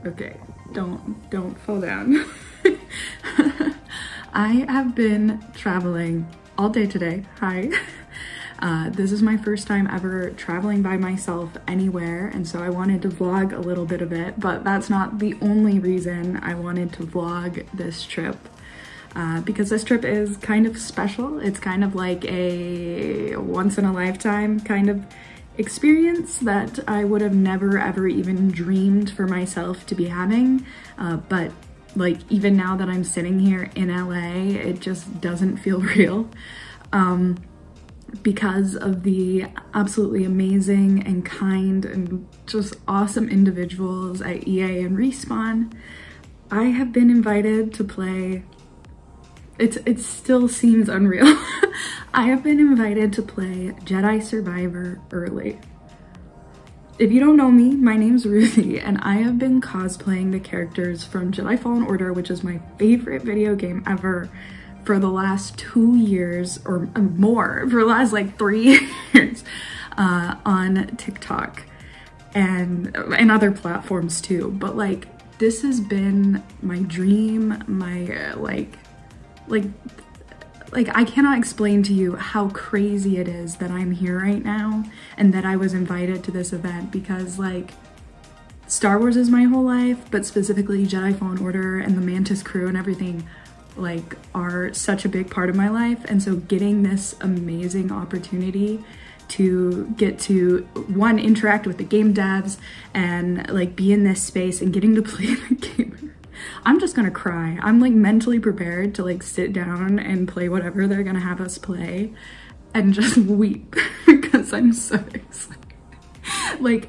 Okay, don't fall down. I have been traveling all day today. Hi. This is my first time ever traveling by myself anywhere, and so I wanted to vlog a little bit of it, but that's not the only reason I wanted to vlog this trip. Because this trip is kind of special. It's kind of like a once-in-a-lifetime kind of experience that I would have never ever even dreamed for myself to be having, but like even now that I'm sitting here in LA, it just doesn't feel real, because of the absolutely amazing and kind and just awesome individuals at EA and Respawn. I have been invited to play, it still seems unreal. I have been invited to play Jedi Survivor early. If you don't know me, my name's Ruthie, and I have been cosplaying the characters from Jedi Fallen Order, which is my favorite video game ever, for the last 2 years or more, for the last like 3 years, on TikTok and other platforms too. But like, this has been my dream, my like I cannot explain to you how crazy it is that I'm here right now and that I was invited to this event, because like Star Wars is my whole life, but specifically Jedi Fallen Order and the Mantis crew and everything like are such a big part of my life. And so getting this amazing opportunity to get to, one, interact with the game devs and like be in this space and getting to play the game, I'm just gonna cry. I'm like mentally prepared to like sit down and play whatever they're gonna have us play and just weep because I'm so excited. Like,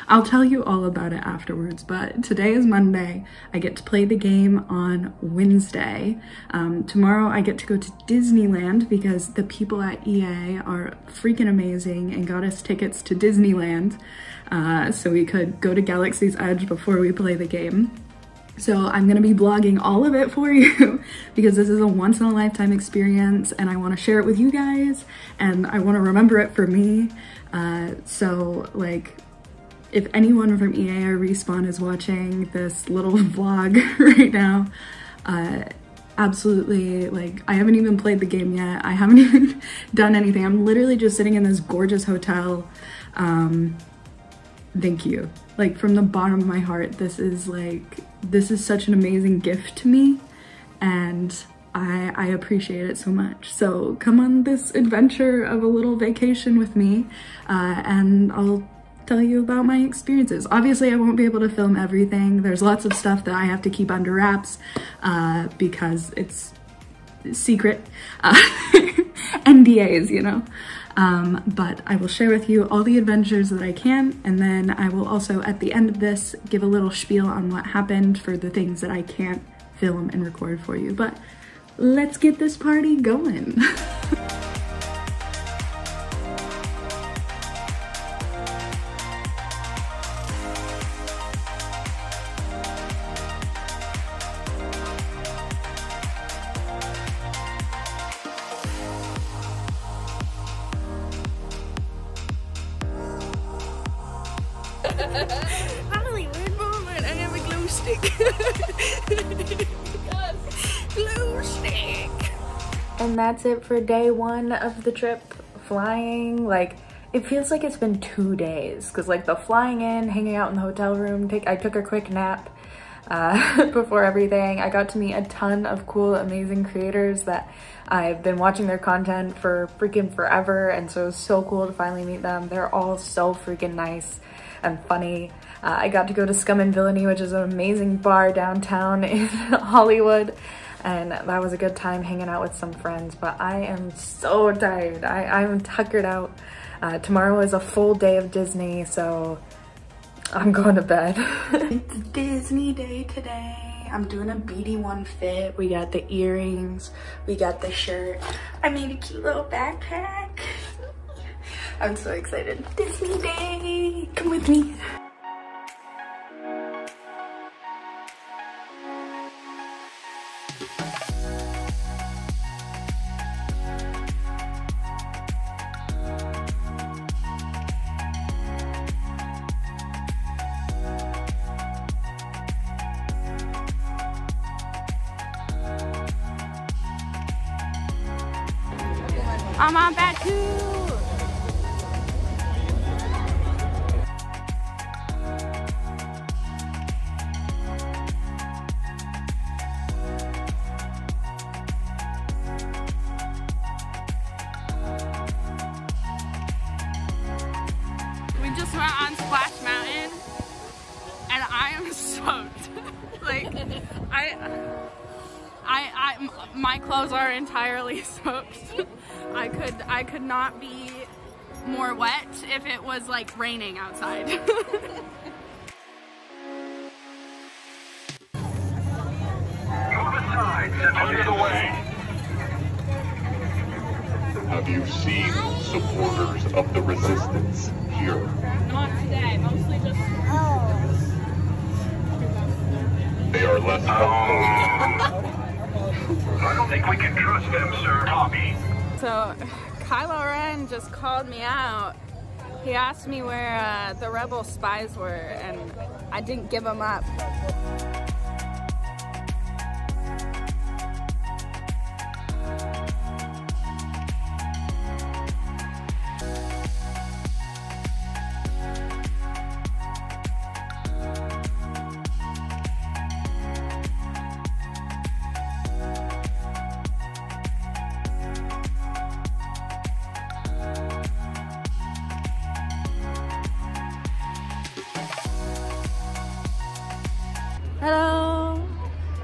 I'll tell you all about it afterwards, but today is Monday. I get to play the game on Wednesday. Tomorrow I get to go to Disneyland because the people at EA are freaking amazing and got us tickets to Disneyland, so we could go to Galaxy's Edge before we play the game. So I'm gonna be vlogging all of it for you because this is a once-in-a-lifetime experience and I want to share it with you guys and I want to remember it for me. So like, if anyone from EA or Respawn is watching this little vlog right now, absolutely, like, I haven't even played the game yet. I haven't even done anything. I'm literally just sitting in this gorgeous hotel. Thank you. Like, from the bottom of my heart, this is such an amazing gift to me, and I appreciate it so much. So come on this adventure of a little vacation with me, and I'll tell you about my experiences. Obviously, I won't be able to film everything. There's lots of stuff that I have to keep under wraps because it's secret. NDAs, you know? But I will share with you all the adventures that I can, and then I will also, at the end of this, give a little spiel on what happened for the things that I can't film and record for you. But let's get this party going. Hollywood moment, I have a glue stick. Glue stick. And that's it for day one of the trip. Flying, like, it feels like it's been 2 days because like the flying in, hanging out in the hotel room, I took a quick nap before everything. I got to meet a ton of cool, amazing creators that I've been watching their content for freaking forever, and so it was so cool to finally meet them. They're all so freaking nice and funny. I got to go to Scum and Villainy, which is an amazing bar downtown in Hollywood, and that was a good time hanging out with some friends, but I am so tired. I'm tuckered out. Tomorrow is a full day of Disney, so I'm going to bed. It's Disney day today. I'm doing a BD1 fit. We got the earrings, we got the shirt. I made a cute little backpack. I'm so excited. Disney day, come with me. I'm on Batu. We just went on Splash Mountain and I am soaked. Like, my clothes are entirely soaked. I could not be more wet if it was like raining outside. Move aside, under the way. Have you seen supporters of the resistance here? Not today, mostly just... They are less helpful. I don't think we can trust them, sir. Copy. So, Kylo Ren just called me out. He asked me where the rebel spies were, and I didn't give him up. Hello!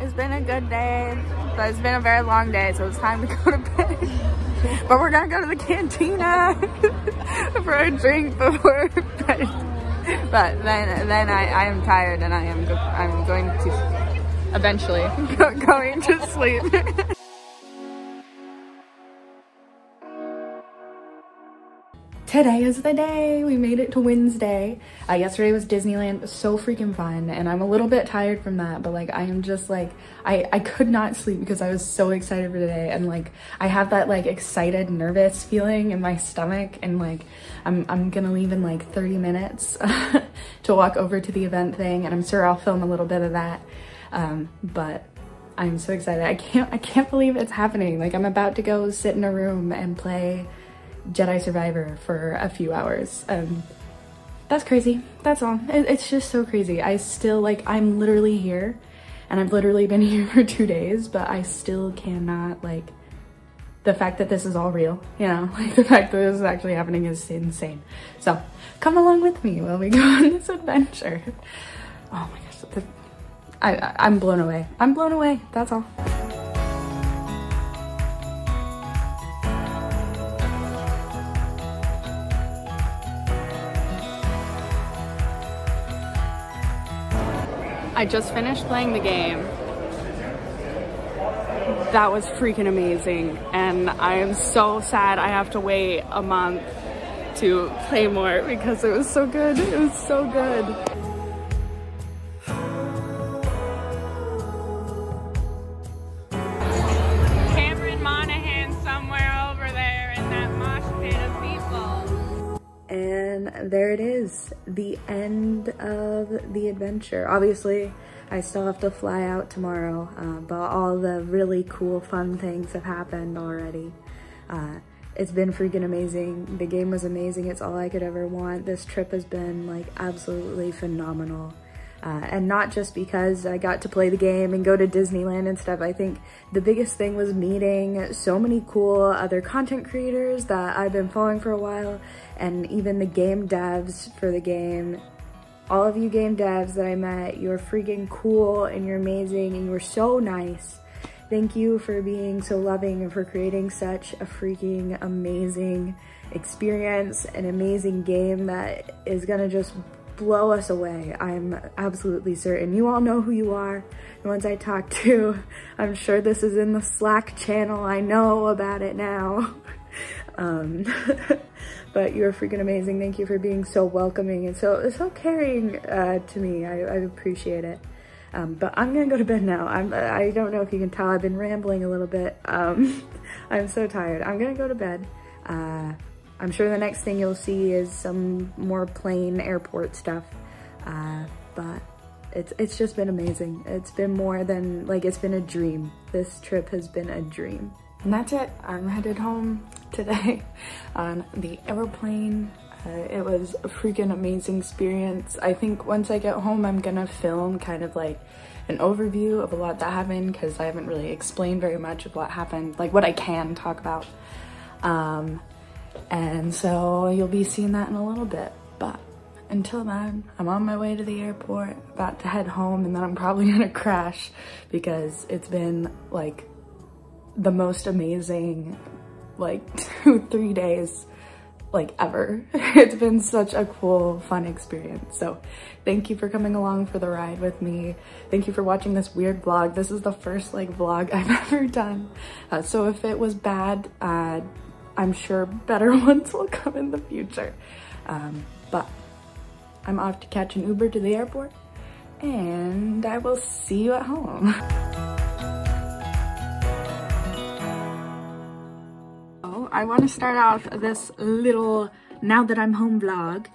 It's been a good day, but it's been a very long day, so it's time to go to bed. But we're gonna go to the cantina for a drink before bed. But then I am tired and I'm going to eventually going to sleep. Today is the day. We made it to Wednesday. Yesterday was Disneyland. It was so freaking fun, and I'm a little bit tired from that, but like I am just like I could not sleep because I was so excited for today, and like I have that like excited nervous feeling in my stomach, and like I'm gonna leave in like 30 minutes to walk over to the event thing, and I'm sure I'll film a little bit of that. But I'm so excited. I can't believe it's happening. Like I'm about to go sit in a room and play Jedi Survivor for a few hours. That's crazy. That's all. It's just so crazy. I still like, I'm literally here and I've literally been here for 2 days, but I still cannot, like, the fact that this is all real, you know, like the fact that this is actually happening is insane. So come along with me while we go on this adventure. Oh my gosh. I'm blown away. I'm blown away. That's all. I just finished playing the game. That was freaking amazing, and I am so sad I have to wait a month to play more because it was so good. It was so good. Cameron Monaghan somewhere over there in that mosh pit of people. And there it is, the end of the adventure. Obviously, I still have to fly out tomorrow, but all the really cool, fun things have happened already. It's been freaking amazing. The game was amazing. It's all I could ever want. This trip has been like absolutely phenomenal. And not just because I got to play the game and go to Disneyland and stuff. I think the biggest thing was meeting so many cool other content creators that I've been following for a while, and even the game devs for the game. All of you game devs that I met, you're freaking cool and you're amazing and you were so nice. Thank you for being so loving and for creating such a freaking amazing experience, an amazing game that is gonna just blow us away. I'm absolutely certain. You all know who you are, the ones I talk to. I'm sure this is in the Slack channel. I know about it now. But you're freaking amazing. Thank you for being so welcoming and so caring to me. I appreciate it. But I'm gonna go to bed now. I don't know if you can tell, I've been rambling a little bit. I'm so tired. I'm gonna go to bed. I'm sure the next thing you'll see is some more plane airport stuff. But it's just been amazing. It's been more than, like, it's been a dream. This trip has been a dream. And that's it. I'm headed home. today on the airplane. It was a freaking amazing experience. I think once I get home, I'm gonna film kind of like an overview of a lot that happened, because I haven't really explained very much of what happened, like what I can talk about. And so you'll be seeing that in a little bit. But until then, I'm on my way to the airport, about to head home, and then I'm probably gonna crash because it's been like the most amazing like 2-3 days like ever. It's been such a cool, fun experience. So thank you for coming along for the ride with me. Thank you for watching this weird vlog. This is the first like vlog I've ever done. So if it was bad, I'm sure better ones will come in the future. But I'm off to catch an Uber to the airport, and I will see you at home. I want to start off this little now that I'm home vlog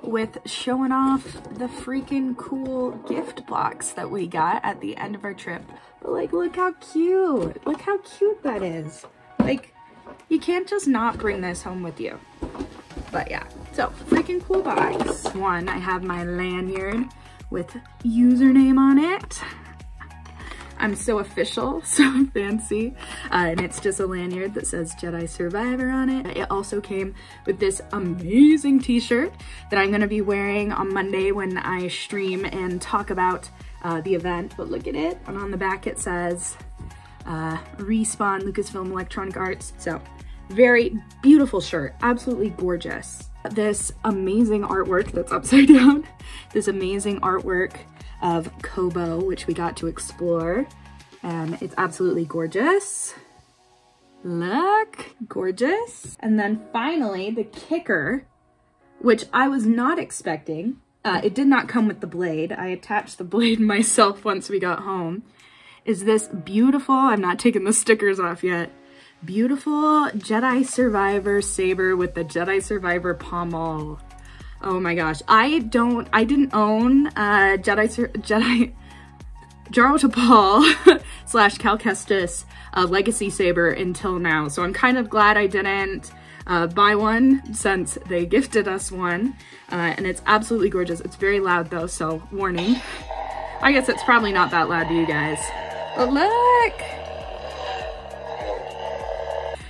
with showing off the freaking cool gift box that we got at the end of our trip. Like, look how cute. Look how cute that is. Like, you can't just not bring this home with you. But yeah, so freaking cool box. One, I have my lanyard with username on it. I'm so official, so fancy. And it's just a lanyard that says Jedi Survivor on it. It also came with this amazing t-shirt that I'm gonna be wearing on Monday when I stream and talk about the event. But look at it, and on the back it says Respawn Lucasfilm Electronic Arts. So very beautiful shirt, absolutely gorgeous. This amazing artwork that's upside down, this amazing artwork of Kobo, which we got to explore, and it's absolutely gorgeous. Look, gorgeous. And then finally, the kicker, which I was not expecting. It did not come with the blade. I attached the blade myself once we got home. Is this beautiful, I'm not taking the stickers off yet, beautiful Jedi Survivor saber with the Jedi Survivor pommel. Oh my gosh, I didn't own Jedi Jaro Tapal / Cal Kestis Legacy Saber until now. So I'm kind of glad I didn't buy one since they gifted us one. And it's absolutely gorgeous. It's very loud though, so warning. I guess it's probably not that loud to you guys. But look!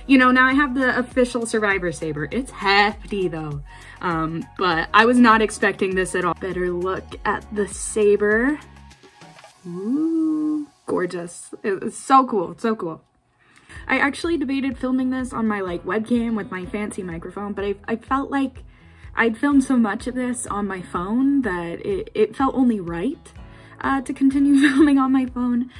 You know, now I have the official Survivor Saber. It's hefty though. But I was not expecting this at all. Better look at the saber. Ooh, gorgeous. It's so cool, so cool. I actually debated filming this on my like webcam with my fancy microphone, but I felt like I'd filmed so much of this on my phone that it felt only right to continue filming on my phone.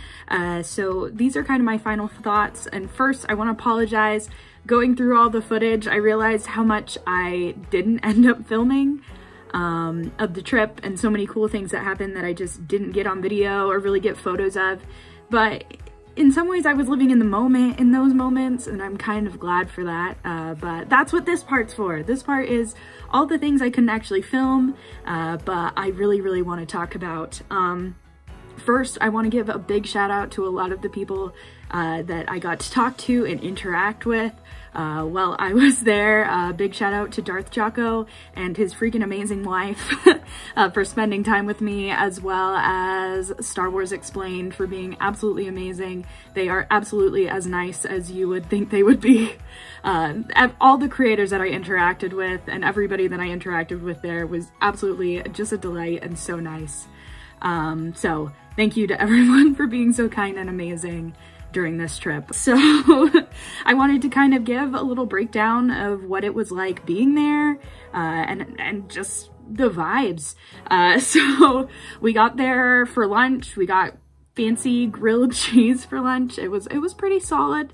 So these are kind of my final thoughts. And first, I want to apologize. Going through all the footage, I realized how much I didn't end up filming of the trip, and so many cool things that happened that I just didn't get on video or really get photos of. But in some ways I was living in the moment in those moments, and I'm kind of glad for that. But that's what this part's for. This part is all the things I couldn't actually film, but I really want to talk about. First, I want to give a big shout out to a lot of the people that I got to talk to and interact with while I was there. Big shout out to DarthChoco and his freaking amazing wife for spending time with me, as well as Star Wars Explained for being absolutely amazing. They are absolutely as nice as you would think they would be. All the creators that I interacted with and everybody that I interacted with there was absolutely just a delight and so nice. So thank you to everyone for being so kind and amazing during this trip. So I wanted to kind of give a little breakdown of what it was like being there, and just the vibes. So we got there for lunch. We got fancy grilled cheese for lunch. It was pretty solid.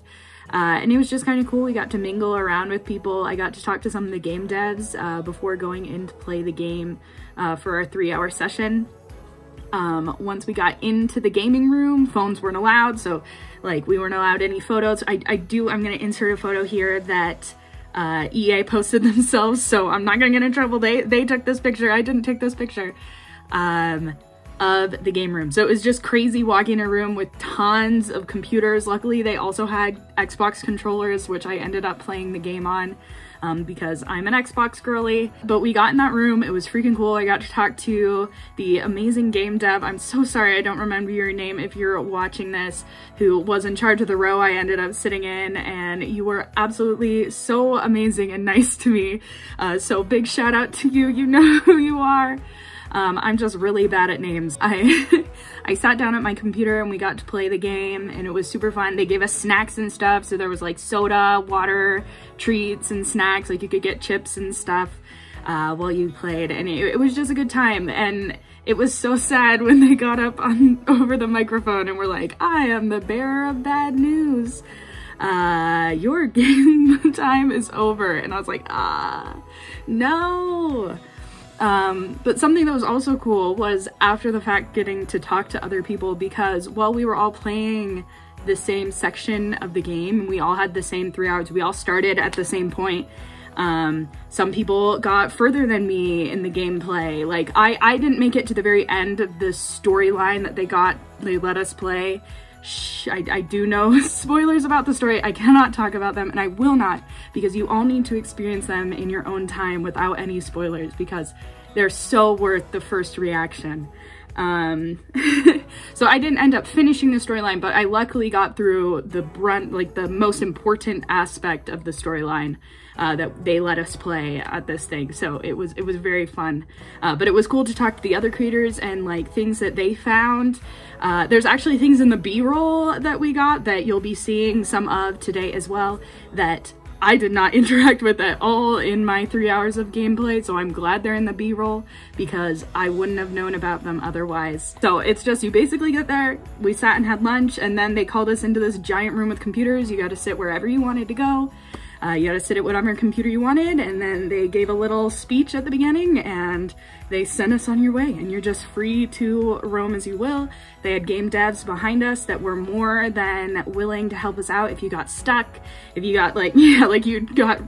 And it was just kind of cool. We got to mingle around with people. I got to talk to some of the game devs before going in to play the game for our 3-hour session. Once we got into the gaming room, phones weren't allowed, so like we weren't allowed any photos. I'm gonna insert a photo here that EA posted themselves, so I'm not gonna get in trouble. They took this picture, I didn't take this picture. of the game room. So it was just crazy walking in a room with tons of computers. Luckily, they also had Xbox controllers, which I ended up playing the game on because I'm an Xbox girly. But we got in that room, it was freaking cool. I got to talk to the amazing game dev. I'm so sorry I don't remember your name if you're watching this, who was in charge of the row I ended up sitting in, and you were absolutely so amazing and nice to me. So big shout out to you, you know who you are. I'm just really bad at names. I sat down at my computer and we got to play the game, and it was super fun. They gave us snacks and stuff, so there was like soda, water, treats, and snacks. Like you could get chips and stuff while you played, and it was just a good time. And it was so sad when they got up over the microphone and were like, "I am the bearer of bad news. Your game time is over." And I was like, no. But something that was also cool was after the fact getting to talk to other people, because while we were all playing the same section of the game, we all had the same 3 hours, we all started at the same point. Some people got further than me in the gameplay. Like I didn't make it to the very end of the storyline that they let us play. I do know spoilers about the story. I cannot talk about them, and I will not, because you all need to experience them in your own time without any spoilers, because they're so worth the first reaction. So I didn't end up finishing the storyline, but I luckily got through the brunt, like the most important aspect of the storyline that they let us play at this thing. So it was very fun. But it was cool to talk to the other creators and like things that they found. There's actually things in the B-roll that we got that you'll be seeing some of today as well that I did not interact with at all in my 3 hours of gameplay, so I'm glad they're in the B-roll because I wouldn't have known about them otherwise. So it's just, you basically get there, we sat and had lunch, and then they called us into this giant room with computers. You got to sit wherever you wanted to go. You got to sit at whatever computer you wanted, and then they gave a little speech at the beginning and they sent us on your way, and you're just free to roam as you will. They had game devs behind us that were more than willing to help us out if you got stuck, if you got like, yeah, like you got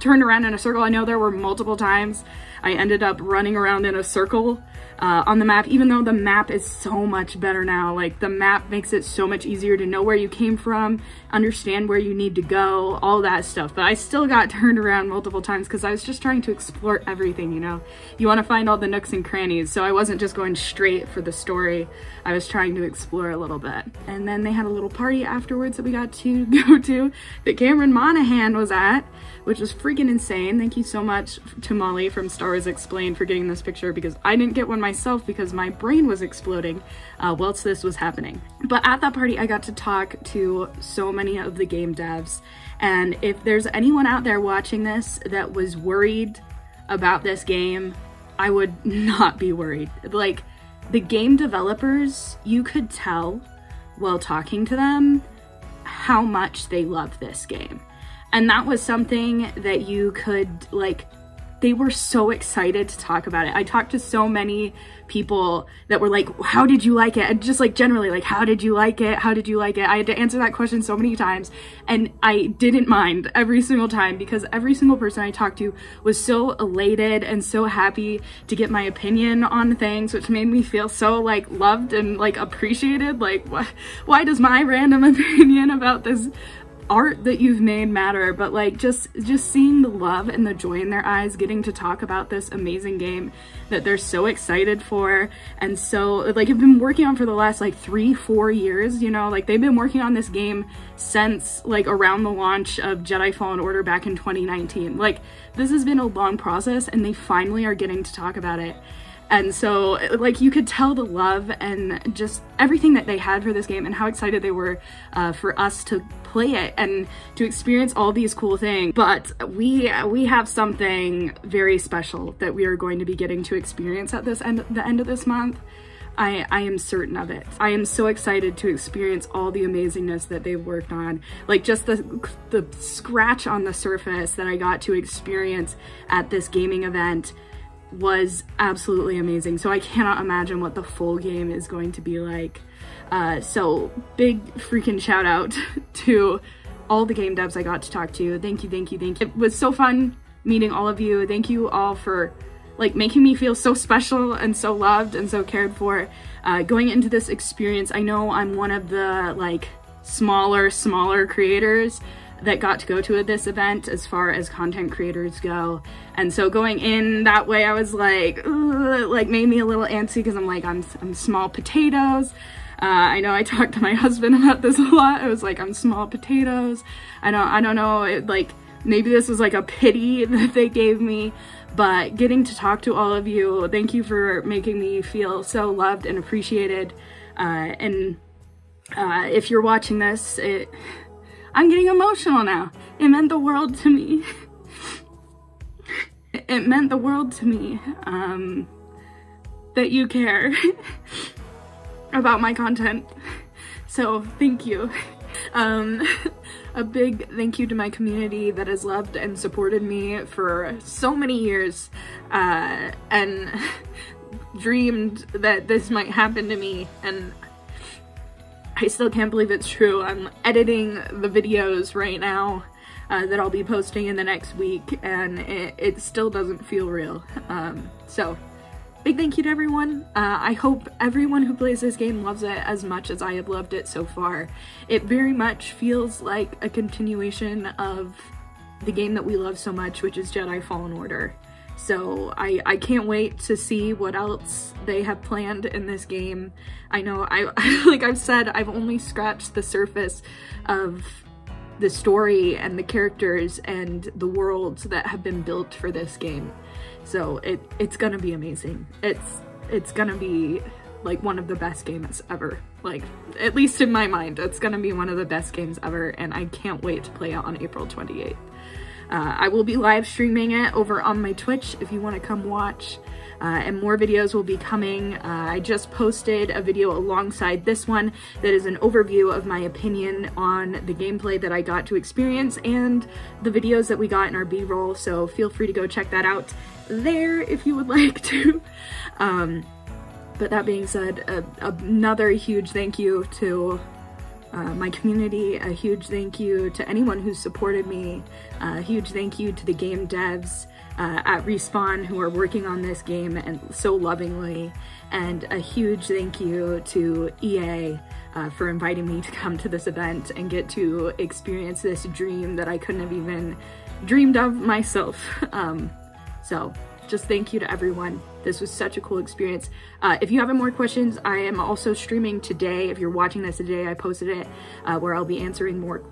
turned around in a circle. I know there were multiple times I ended up running around in a circle on the map, even though the map is so much better now. Like the map makes it so much easier to know where you came from, understand where you need to go, all that stuff. But I still got turned around multiple times because I was just trying to explore everything, you know? You want to find all the nooks and crannies, so I wasn't just going straight for the story. I was trying to explore a little bit. And then they had a little party afterwards that we got to go to that Cameron Monaghan was at, which was freaking insane. Thank you so much to Molly from Star Wars Explained for getting this picture, because I didn't get one myself because my brain was exploding whilst this was happening. But at that party, I got to talk to so many of the game devs. And if there's anyone out there watching this that was worried about this game, I would not be worried. Like, the game developers, you could tell while talking to them how much they love this game. And that was something that you could, like, they were so excited to talk about it. I talked to so many people that were like, how did you like it? And just like generally like, how did you like it? How did you like it? I had to answer that question so many times, and I didn't mind every single time because every single person I talked to was so elated and so happy to get my opinion on things, which made me feel so like loved and like appreciated. Like, why does my random opinion about this art that you've made matter? But like just seeing the love and the joy in their eyes, getting to talk about this amazing game that they're so excited for, and so like have been working on for the last like 3-4 years, you know, like they've been working on this game since like around the launch of Jedi Fallen Order back in 2019. Like this has been a long process, and they finally are getting to talk about it. And so, like, you could tell the love and just everything that they had for this game and how excited they were for us to play it and to experience all these cool things. But we have something very special that we are going to be getting to experience at the end of this month. I am certain of it. I am so excited to experience all the amazingness that they've worked on. Like just the scratch on the surface that I got to experience at this gaming event was absolutely amazing. So I cannot imagine what the full game is going to be like. So big freaking shout out to all the game devs I got to talk to. Thank you, thank you, thank you. It was so fun meeting all of you. Thank you all for like making me feel so special and so loved and so cared for. Going into this experience, I know I'm one of the like smaller creators that got to go to this event as far as content creators go, and so going in that way I was like, ugh, like made me a little antsy because I'm like, I'm small potatoes. I know I talked to my husband about this a lot. I was like, I'm small potatoes. I don't know, like maybe this was like a pity that they gave me, but getting to talk to all of you, thank you for making me feel so loved and appreciated. And if you're watching this, I'm getting emotional now. It meant the world to me. It meant the world to me that you care about my content. So thank you. A big thank you to my community that has loved and supported me for so many years and dreamed that this might happen to me, and I still can't believe it's true. I'm editing the videos right now that I'll be posting in the next week, and it still doesn't feel real. So big thank you to everyone. I hope everyone who plays this game loves it as much as I have loved it so far. It very much feels like a continuation of the game that we love so much, which is Jedi Fallen Order. So I can't wait to see what else they have planned in this game. I know, like I've said, I've only scratched the surface of the story and the characters and the worlds that have been built for this game. So it's gonna be amazing. It's gonna be like one of the best games ever. Like, at least in my mind, it's gonna be one of the best games ever, and I can't wait to play it on April 28th. I will be live streaming it over on my Twitch if you want to come watch, and more videos will be coming. I just posted a video alongside this one that is an overview of my opinion on the gameplay that I got to experience and the videos that we got in our B-roll, so feel free to go check that out there if you would like to. But that being said, another huge thank you to my community, a huge thank you to anyone who's supported me, a huge thank you to the game devs at Respawn who are working on this game and so lovingly, and a huge thank you to EA for inviting me to come to this event and get to experience this dream that I couldn't have even dreamed of myself. So just thank you to everyone. This was such a cool experience. If you have any more questions, I am also streaming today. If you're watching this today, I posted it where I'll be answering more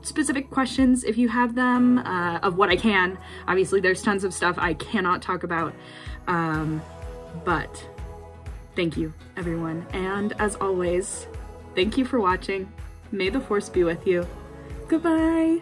specific questions if you have them, of what I can. Obviously, there's tons of stuff I cannot talk about, but thank you, everyone. And as always, thank you for watching. May the Force be with you. Goodbye.